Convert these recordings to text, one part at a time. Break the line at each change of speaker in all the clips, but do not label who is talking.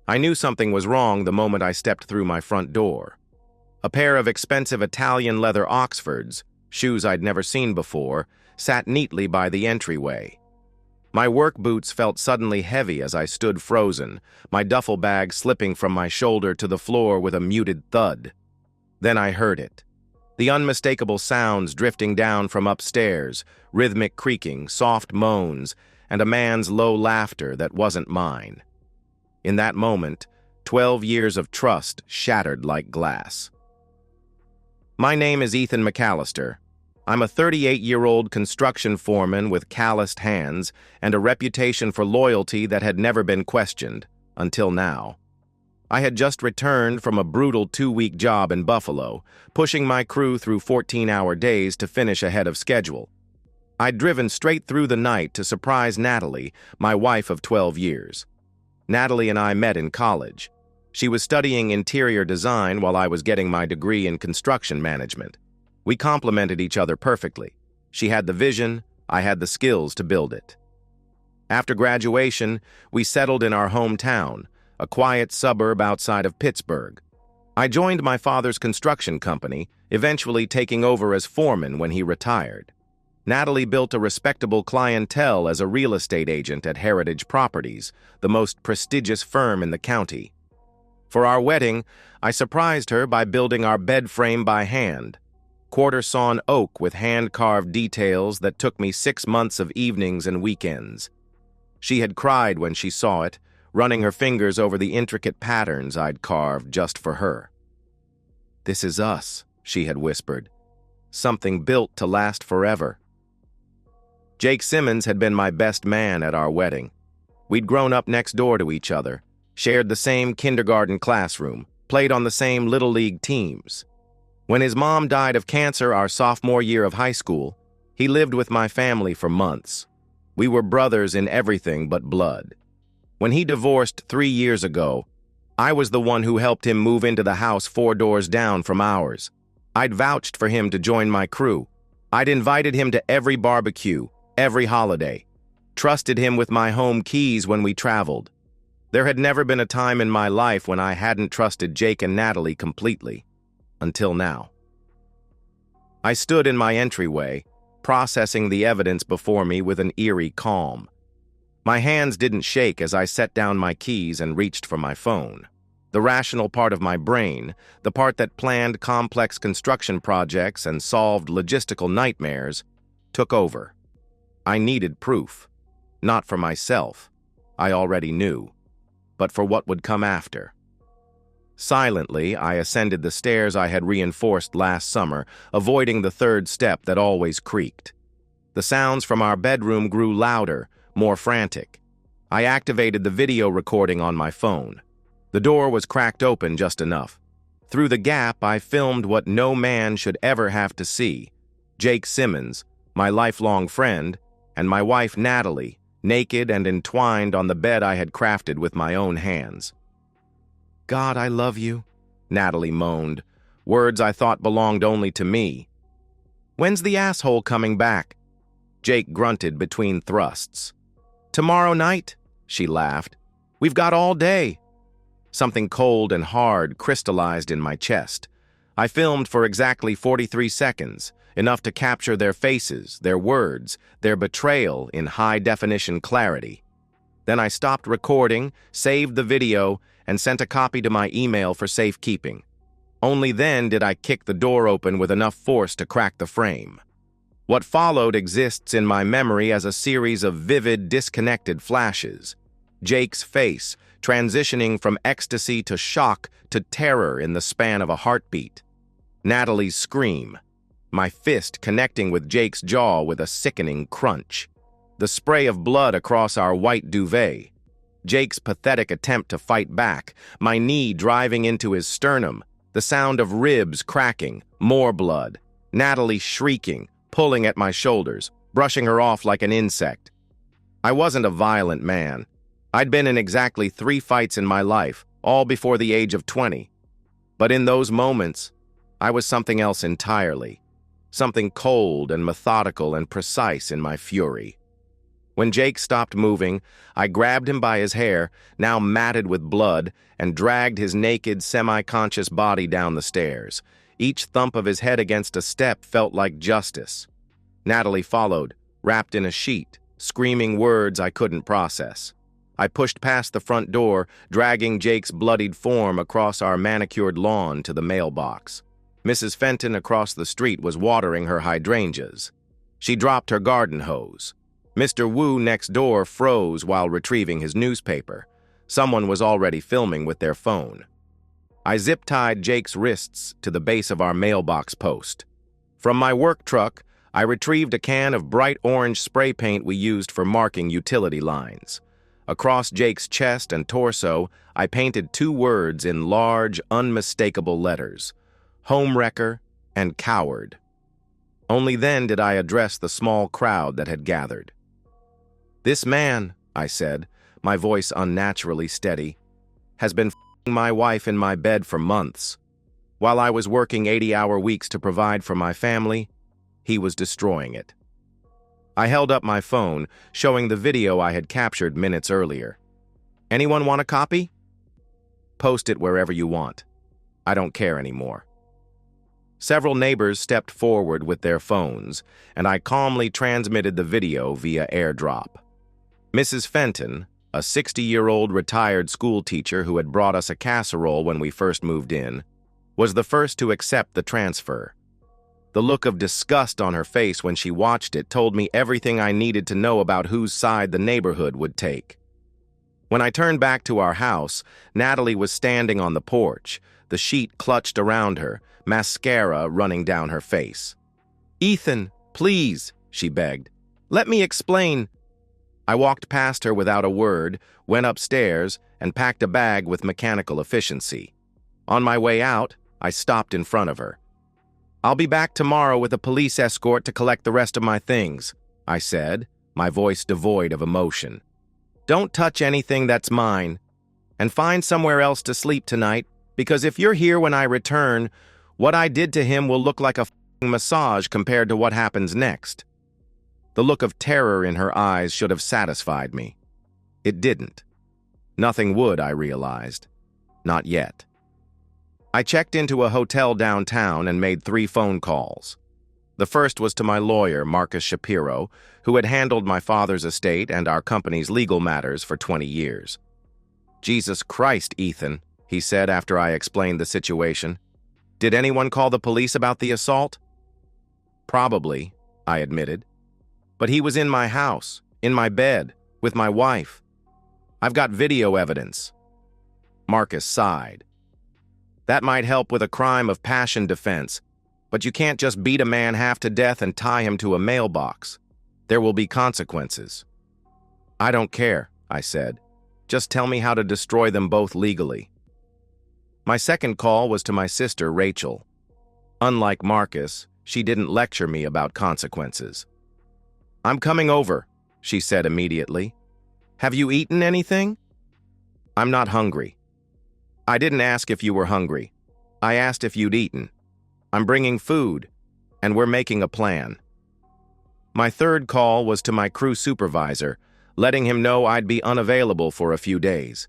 I knew something was wrong the moment I stepped through my front door. A pair of expensive Italian leather Oxfords, shoes I'd never seen before, sat neatly by the entryway. My work boots felt suddenly heavy as I stood frozen, my duffel bag slipping from my shoulder to the floor with a muted thud. Then I heard it. The unmistakable sounds drifting down from upstairs, rhythmic creaking, soft moans, and a man's low laughter that wasn't mine. In that moment, 12 years of trust shattered like glass. My name is Ethan McAllister. I'm a 38-year-old construction foreman with calloused hands and a reputation for loyalty that had never been questioned, until now. I had just returned from a brutal 2-week job in Buffalo, pushing my crew through 14-hour days to finish ahead of schedule. I'd driven straight through the night to surprise Natalie, my wife of 12 years. Natalie and I met in college. She was studying interior design while I was getting my degree in construction management. We complemented each other perfectly. She had the vision, I had the skills to build it. After graduation, we settled in our hometown, a quiet suburb outside of Pittsburgh. I joined my father's construction company, eventually taking over as foreman when he retired. Natalie built a respectable clientele as a real estate agent at Heritage Properties, the most prestigious firm in the county. For our wedding, I surprised her by building our bed frame by hand, quarter-sawn oak with hand-carved details that took me 6 months of evenings and weekends. She had cried when she saw it, running her fingers over the intricate patterns I'd carved just for her. "This is us," she had whispered. "Something built to last forever." Jake Simmons had been my best man at our wedding. We'd grown up next door to each other, shared the same kindergarten classroom, played on the same Little League teams. When his mom died of cancer our sophomore year of high school, he lived with my family for months. We were brothers in everything but blood. When he divorced 3 years ago, I was the one who helped him move into the house 4 doors down from ours. I'd vouched for him to join my crew. I'd invited him to every barbecue, every holiday. Trusted him with my home keys when we traveled. There had never been a time in my life when I hadn't trusted Jake and Natalie completely. Until now. I stood in my entryway, processing the evidence before me with an eerie calm. My hands didn't shake as I set down my keys and reached for my phone. The rational part of my brain, the part that planned complex construction projects and solved logistical nightmares, took over. I needed proof. Not for myself, I already knew, but for what would come after. Silently, I ascended the stairs I had reinforced last summer, avoiding the 3rd step that always creaked. The sounds from our bedroom grew louder, more frantic. I activated the video recording on my phone. The door was cracked open just enough. Through the gap, I filmed what no man should ever have to see. Jake Simmons, my lifelong friend, and my wife Natalie, naked and entwined on the bed I had crafted with my own hands. "God, I love you," Natalie moaned, words I thought belonged only to me. "When's the asshole coming back?" Jake grunted between thrusts. "Tomorrow night," she laughed. "We've got all day." Something cold and hard crystallized in my chest. I filmed for exactly 43 seconds, enough to capture their faces, their words, their betrayal in high-definition clarity. Then I stopped recording, saved the video, and sent a copy to my email for safekeeping. Only then did I kick the door open with enough force to crack the frame. What followed exists in my memory as a series of vivid, disconnected flashes. Jake's face, transitioning from ecstasy to shock to terror in the span of a heartbeat. Natalie's scream, my fist connecting with Jake's jaw with a sickening crunch. The spray of blood across our white duvet. Jake's pathetic attempt to fight back, my knee driving into his sternum, the sound of ribs cracking, more blood. Natalie shrieking, pulling at my shoulders, brushing her off like an insect. I wasn't a violent man. I'd been in exactly 3 fights in my life, all before the age of 20. But in those moments, I was something else entirely. Something cold and methodical and precise in my fury. When Jake stopped moving, I grabbed him by his hair, now matted with blood, and dragged his naked, semi-conscious body down the stairs. Each thump of his head against a step felt like justice. Natalie followed, wrapped in a sheet, screaming words I couldn't process. I pushed past the front door, dragging Jake's bloodied form across our manicured lawn to the mailbox. Mrs. Fenton across the street was watering her hydrangeas. She dropped her garden hose. Mr. Wu next door froze while retrieving his newspaper. Someone was already filming with their phone. I zip-tied Jake's wrists to the base of our mailbox post. From my work truck, I retrieved a can of bright orange spray paint we used for marking utility lines. Across Jake's chest and torso, I painted 2 words in large, unmistakable letters: homewrecker and coward. Only then did I address the small crowd that had gathered. "This man," I said, my voice unnaturally steady, "has been f***ing my wife in my bed for months. While I was working 80-hour weeks to provide for my family, he was destroying it." I held up my phone, showing the video I had captured minutes earlier. "Anyone want a copy? Post it wherever you want. I don't care anymore." Several neighbors stepped forward with their phones, and I calmly transmitted the video via AirDrop. Mrs. Fenton, a 60-year-old retired school teacher who had brought us a casserole when we first moved in, was the first to accept the transfer. The look of disgust on her face when she watched it told me everything I needed to know about whose side the neighborhood would take. When I turned back to our house, Natalie was standing on the porch, the sheet clutched around her, mascara running down her face. "Ethan, please," she begged. "Let me explain." I walked past her without a word, went upstairs, and packed a bag with mechanical efficiency. On my way out, I stopped in front of her. "I'll be back tomorrow with a police escort to collect the rest of my things," I said, my voice devoid of emotion. "Don't touch anything that's mine. And find somewhere else to sleep tonight, because if you're here when I return, what I did to him will look like a f***ing massage compared to what happens next." The look of terror in her eyes should have satisfied me. It didn't. Nothing would, I realized. Not yet. I checked into a hotel downtown and made 3 phone calls. The first was to my lawyer, Marcus Shapiro, who had handled my father's estate and our company's legal matters for 20 years. "Jesus Christ, Ethan," he said after I explained the situation. "Did anyone call the police about the assault?" "Probably," I admitted. "But he was in my house, in my bed, with my wife. I've got video evidence." Marcus sighed. "That might help with a crime of passion defense, but you can't just beat a man half to death and tie him to a mailbox. There will be consequences." "I don't care," I said. "Just tell me how to destroy them both legally." My second call was to my sister, Rachel. Unlike Marcus, she didn't lecture me about consequences. "I'm coming over," she said immediately. "Have you eaten anything?" "I'm not hungry." "I didn't ask if you were hungry. I asked if you'd eaten. I'm bringing food, and we're making a plan." My third call was to my crew supervisor, letting him know I'd be unavailable for a few days.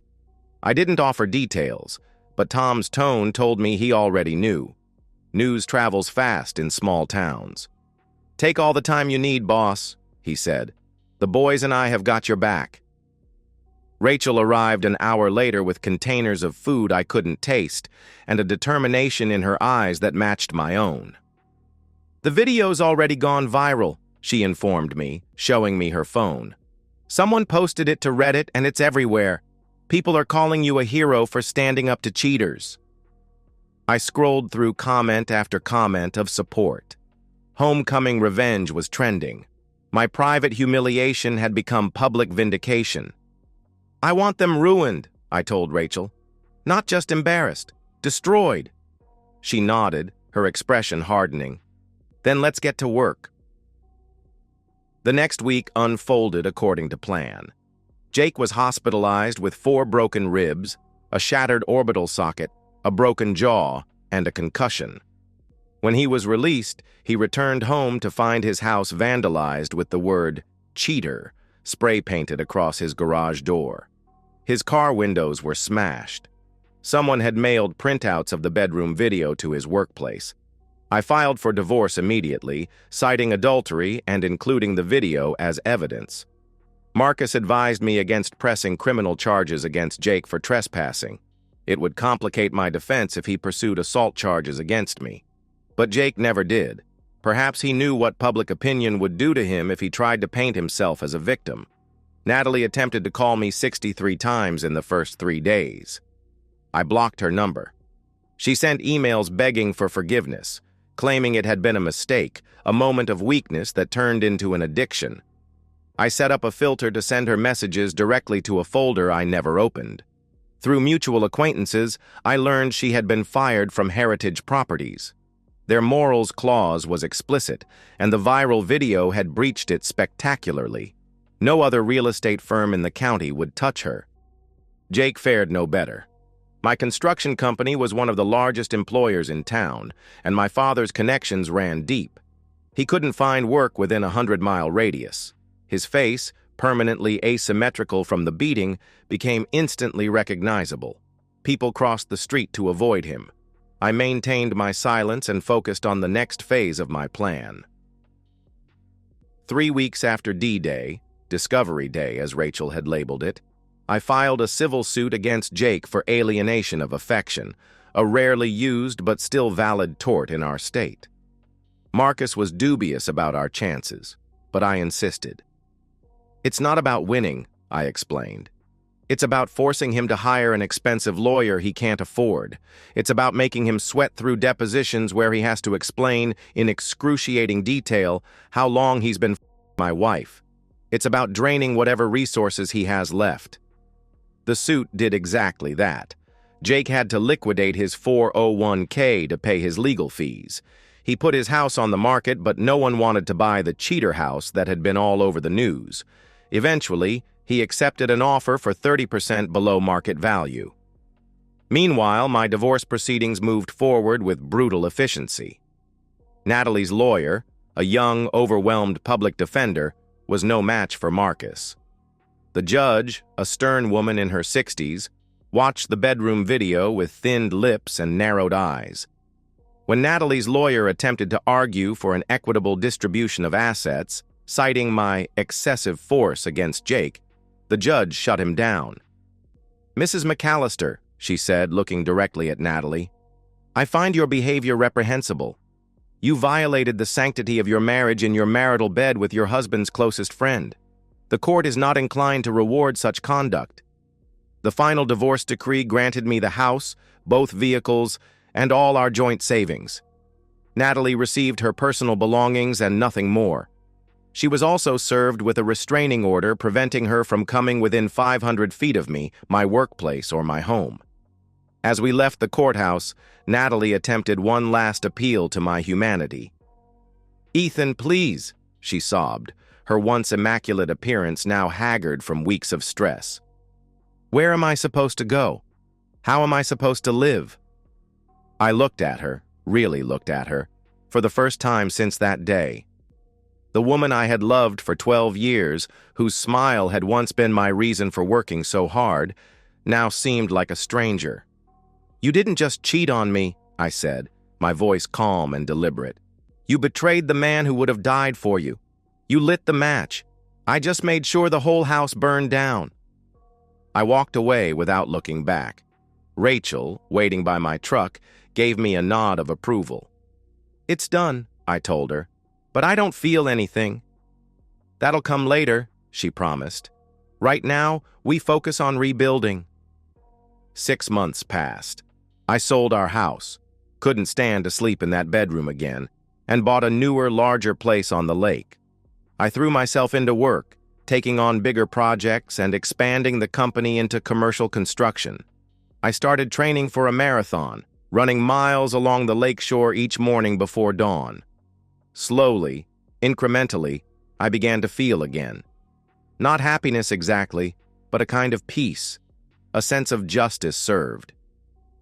I didn't offer details, but Tom's tone told me he already knew. News travels fast in small towns. "Take all the time you need, boss," he said. "The boys and I have got your back." Rachel arrived an hour later with containers of food I couldn't taste and a determination in her eyes that matched my own. "The video's already gone viral," she informed me, showing me her phone. "Someone posted it to Reddit and it's everywhere. People are calling you a hero for standing up to cheaters." I scrolled through comment after comment of support. Homecoming revenge was trending. My private humiliation had become public vindication. "I want them ruined," I told Rachel. "Not just embarrassed, destroyed." She nodded, her expression hardening. "Then let's get to work." The next week unfolded according to plan. Jake was hospitalized with 4 broken ribs, a shattered orbital socket, a broken jaw, and a concussion. When he was released, he returned home to find his house vandalized with the word "cheater" spray painted across his garage door. His car windows were smashed. Someone had mailed printouts of the bedroom video to his workplace. I filed for divorce immediately, citing adultery and including the video as evidence. Marcus advised me against pressing criminal charges against Jake for trespassing. It would complicate my defense if he pursued assault charges against me. But Jake never did. Perhaps he knew what public opinion would do to him if he tried to paint himself as a victim. Natalie attempted to call me 63 times in the first 3 days. I blocked her number. She sent emails begging for forgiveness, claiming it had been a mistake, a moment of weakness that turned into an addiction. I set up a filter to send her messages directly to a folder I never opened. Through mutual acquaintances, I learned she had been fired from Heritage Properties. Their morals clause was explicit, and the viral video had breached it spectacularly. No other real estate firm in the county would touch her. Jake fared no better. My construction company was one of the largest employers in town, and my father's connections ran deep. He couldn't find work within a 100-mile radius. His face, permanently asymmetrical from the beating, became instantly recognizable. People crossed the street to avoid him. I maintained my silence and focused on the next phase of my plan. 3 weeks after D-Day, Discovery Day as Rachel had labeled it, I filed a civil suit against Jake for alienation of affection, a rarely used but still valid tort in our state. Marcus was dubious about our chances, but I insisted. It's not about winning, I explained. It's about forcing him to hire an expensive lawyer he can't afford. It's about making him sweat through depositions where he has to explain in excruciating detail how long he's been my wife. It's about draining whatever resources he has left. The suit did exactly that. Jake had to liquidate his 401k to pay his legal fees. He put his house on the market, but no one wanted to buy the cheater house that had been all over the news. Eventually, he accepted an offer for 30% below market value. Meanwhile, my divorce proceedings moved forward with brutal efficiency. Natalie's lawyer, a young, overwhelmed public defender, was no match for Marcus. The judge, a stern woman in her 60s, watched the bedroom video with thinned lips and narrowed eyes. When Natalie's lawyer attempted to argue for an equitable distribution of assets, citing my excessive force against Jake, the judge shut him down. "Mrs. McAllister," she said, looking directly at Natalie, "I find your behavior reprehensible. You violated the sanctity of your marriage in your marital bed with your husband's closest friend. The court is not inclined to reward such conduct. The final divorce decree granted me the house, both vehicles, and all our joint savings. Natalie received her personal belongings and nothing more. She was also served with a restraining order preventing her from coming within 500 feet of me, my workplace, or my home." As we left the courthouse, Natalie attempted one last appeal to my humanity. "Ethan, please," she sobbed, her once immaculate appearance now haggard from weeks of stress. "Where am I supposed to go? How am I supposed to live?" I looked at her, really looked at her, for the first time since that day. The woman I had loved for 12 years, whose smile had once been my reason for working so hard, now seemed like a stranger. "You didn't just cheat on me," I said, my voice calm and deliberate. "You betrayed the man who would have died for you. You lit the match. I just made sure the whole house burned down." I walked away without looking back. Rachel, waiting by my truck, gave me a nod of approval. "It's done," I told her, "but I don't feel anything." "That'll come later," she promised. "Right now, we focus on rebuilding." 6 months passed. I sold our house, couldn't stand to sleep in that bedroom again, and bought a newer, larger place on the lake. I threw myself into work, taking on bigger projects and expanding the company into commercial construction. I started training for a marathon, running miles along the lakeshore each morning before dawn. Slowly, incrementally, I began to feel again. Not happiness exactly, but a kind of peace, a sense of justice served.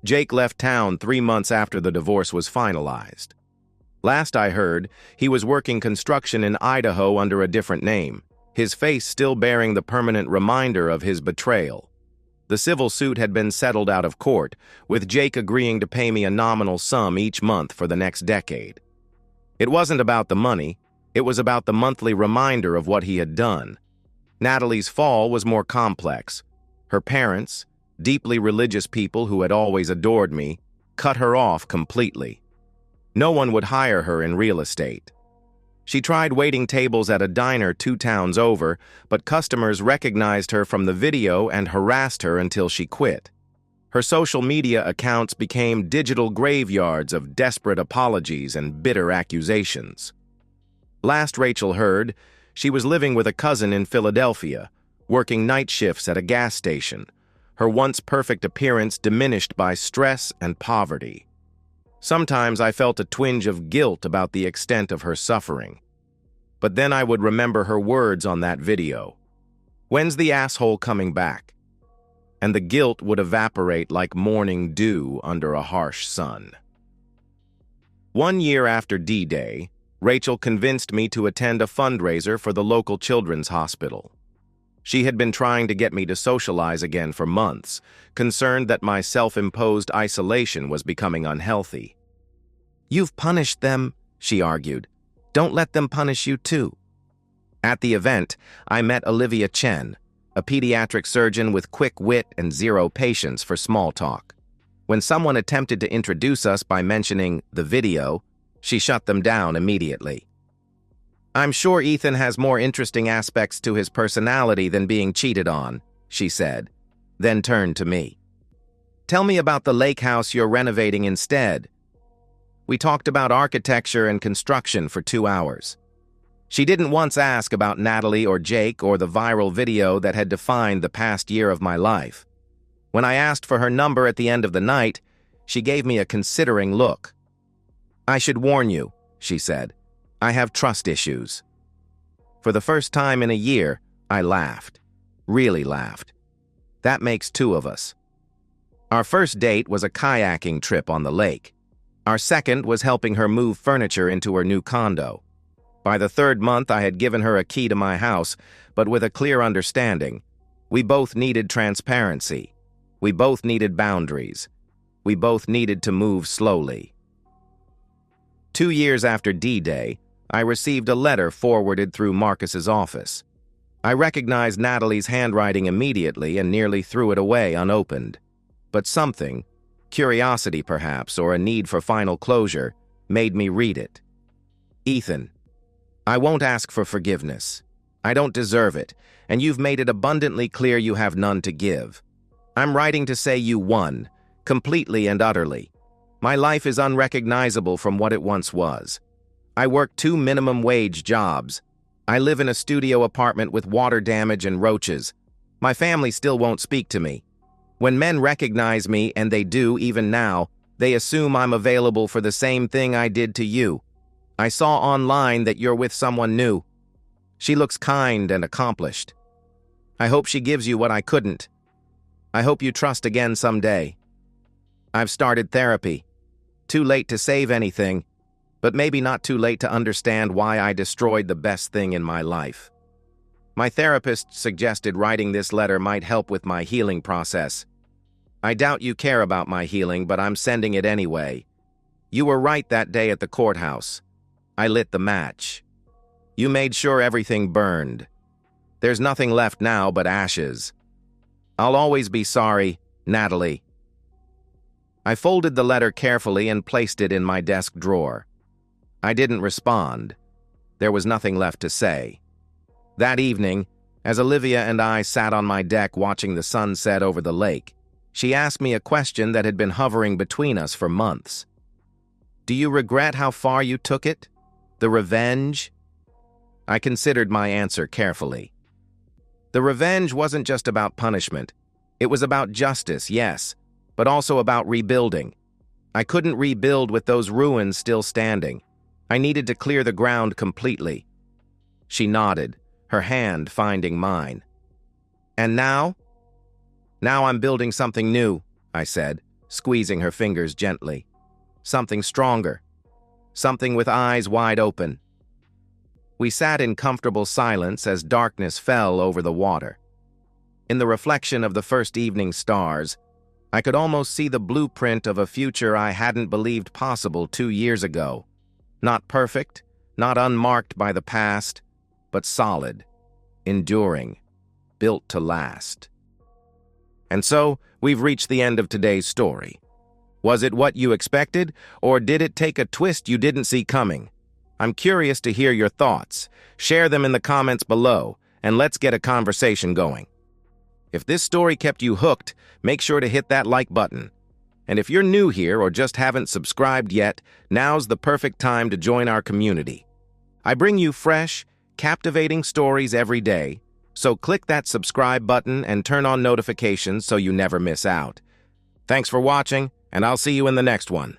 Jake left town 3 months after the divorce was finalized. Last I heard, he was working construction in Idaho under a different name. his face still bearing the permanent reminder of his betrayal. The civil suit had been settled out of court, with Jake agreeing to pay me a nominal sum each month for the next decade. It wasn't about the money, it was about the monthly reminder of what he had done. Natalie's fall was more complex. Her parents, deeply religious people who had always adored me, cut her off completely. No one would hire her in real estate. She tried waiting tables at a diner 2 towns over, but customers recognized her from the video and harassed her until she quit. Her social media accounts became digital graveyards of desperate apologies and bitter accusations. Last Rachel heard, she was living with a cousin in Philadelphia, working night shifts at a gas station, her once perfect appearance diminished by stress and poverty. Sometimes I felt a twinge of guilt about the extent of her suffering. But then I would remember her words on that video. "When's the asshole coming back?" And the guilt would evaporate like morning dew under a harsh sun. 1 year after D-Day, Rachel convinced me to attend a fundraiser for the local children's hospital. She had been trying to get me to socialize again for months, concerned that my self-imposed isolation was becoming unhealthy. "You've punished them," she argued. "Don't let them punish you too." At the event, I met Olivia Chen, a pediatric surgeon with quick wit and zero patience for small talk. When someone attempted to introduce us by mentioning the video, she shut them down immediately. "I'm sure Ethan has more interesting aspects to his personality than being cheated on," she said, then turned to me. "Tell me about the lake house you're renovating instead." We talked about architecture and construction for 2 hours. She didn't once ask about Natalie or Jake or the viral video that had defined the past year of my life. When I asked for her number at the end of the night, she gave me a considering look. "I should warn you," she said. "I have trust issues." For the first time in a year, I laughed. Really laughed. That makes 2 of us. Our first date was a kayaking trip on the lake. Our second was helping her move furniture into her new condo. By the 3rd month, I had given her a key to my house, but with a clear understanding. We both needed transparency. We both needed boundaries. We both needed to move slowly. 2 years after D-Day, I received a letter forwarded through Marcus's office. I recognized Natalie's handwriting immediately and nearly threw it away unopened. But something, curiosity perhaps, or a need for final closure, made me read it. "Ethan, I won't ask for forgiveness. I don't deserve it, and you've made it abundantly clear you have none to give. I'm writing to say you won, completely and utterly. My life is unrecognizable from what it once was. I work 2 minimum wage jobs. I live in a studio apartment with water damage and roaches. My family still won't speak to me. When men recognize me, and they do even now, they assume I'm available for the same thing I did to you. I saw online that you're with someone new. She looks kind and accomplished. I hope she gives you what I couldn't. I hope you trust again someday. I've started therapy. Too late to save anything, but maybe not too late to understand why I destroyed the best thing in my life. My therapist suggested writing this letter might help with my healing process. I doubt you care about my healing, but I'm sending it anyway. You were right that day at the courthouse. I lit the match. You made sure everything burned. There's nothing left now but ashes. I'll always be sorry, Natalie. I folded the letter carefully and placed it in my desk drawer. I didn't respond. There was nothing left to say. That evening, as Olivia and I sat on my deck watching the sun set over the lake, she asked me a question that had been hovering between us for months. "Do you regret how far you took it? The revenge?" I considered my answer carefully. The revenge wasn't just about punishment. It was about justice, yes, but also about rebuilding. I couldn't rebuild with those ruins still standing. I needed to clear the ground completely. She nodded, her hand finding mine. "And now?" "Now I'm building something new," I said, squeezing her fingers gently. "Something stronger. Something with eyes wide open." We sat in comfortable silence as darkness fell over the water. In the reflection of the first evening stars, I could almost see the blueprint of a future I hadn't believed possible 2 years ago. Not perfect, not unmarked by the past, but solid, enduring, built to last. And so, we've reached the end of today's story. Was it what you expected, or did it take a twist you didn't see coming? I'm curious to hear your thoughts. Share them in the comments below, and let's get a conversation going. If this story kept you hooked, make sure to hit that like button. And if you're new here or just haven't subscribed yet, now's the perfect time to join our community. I bring you fresh, captivating stories every day, so click that subscribe button and turn on notifications so you never miss out. Thanks for watching, and I'll see you in the next one.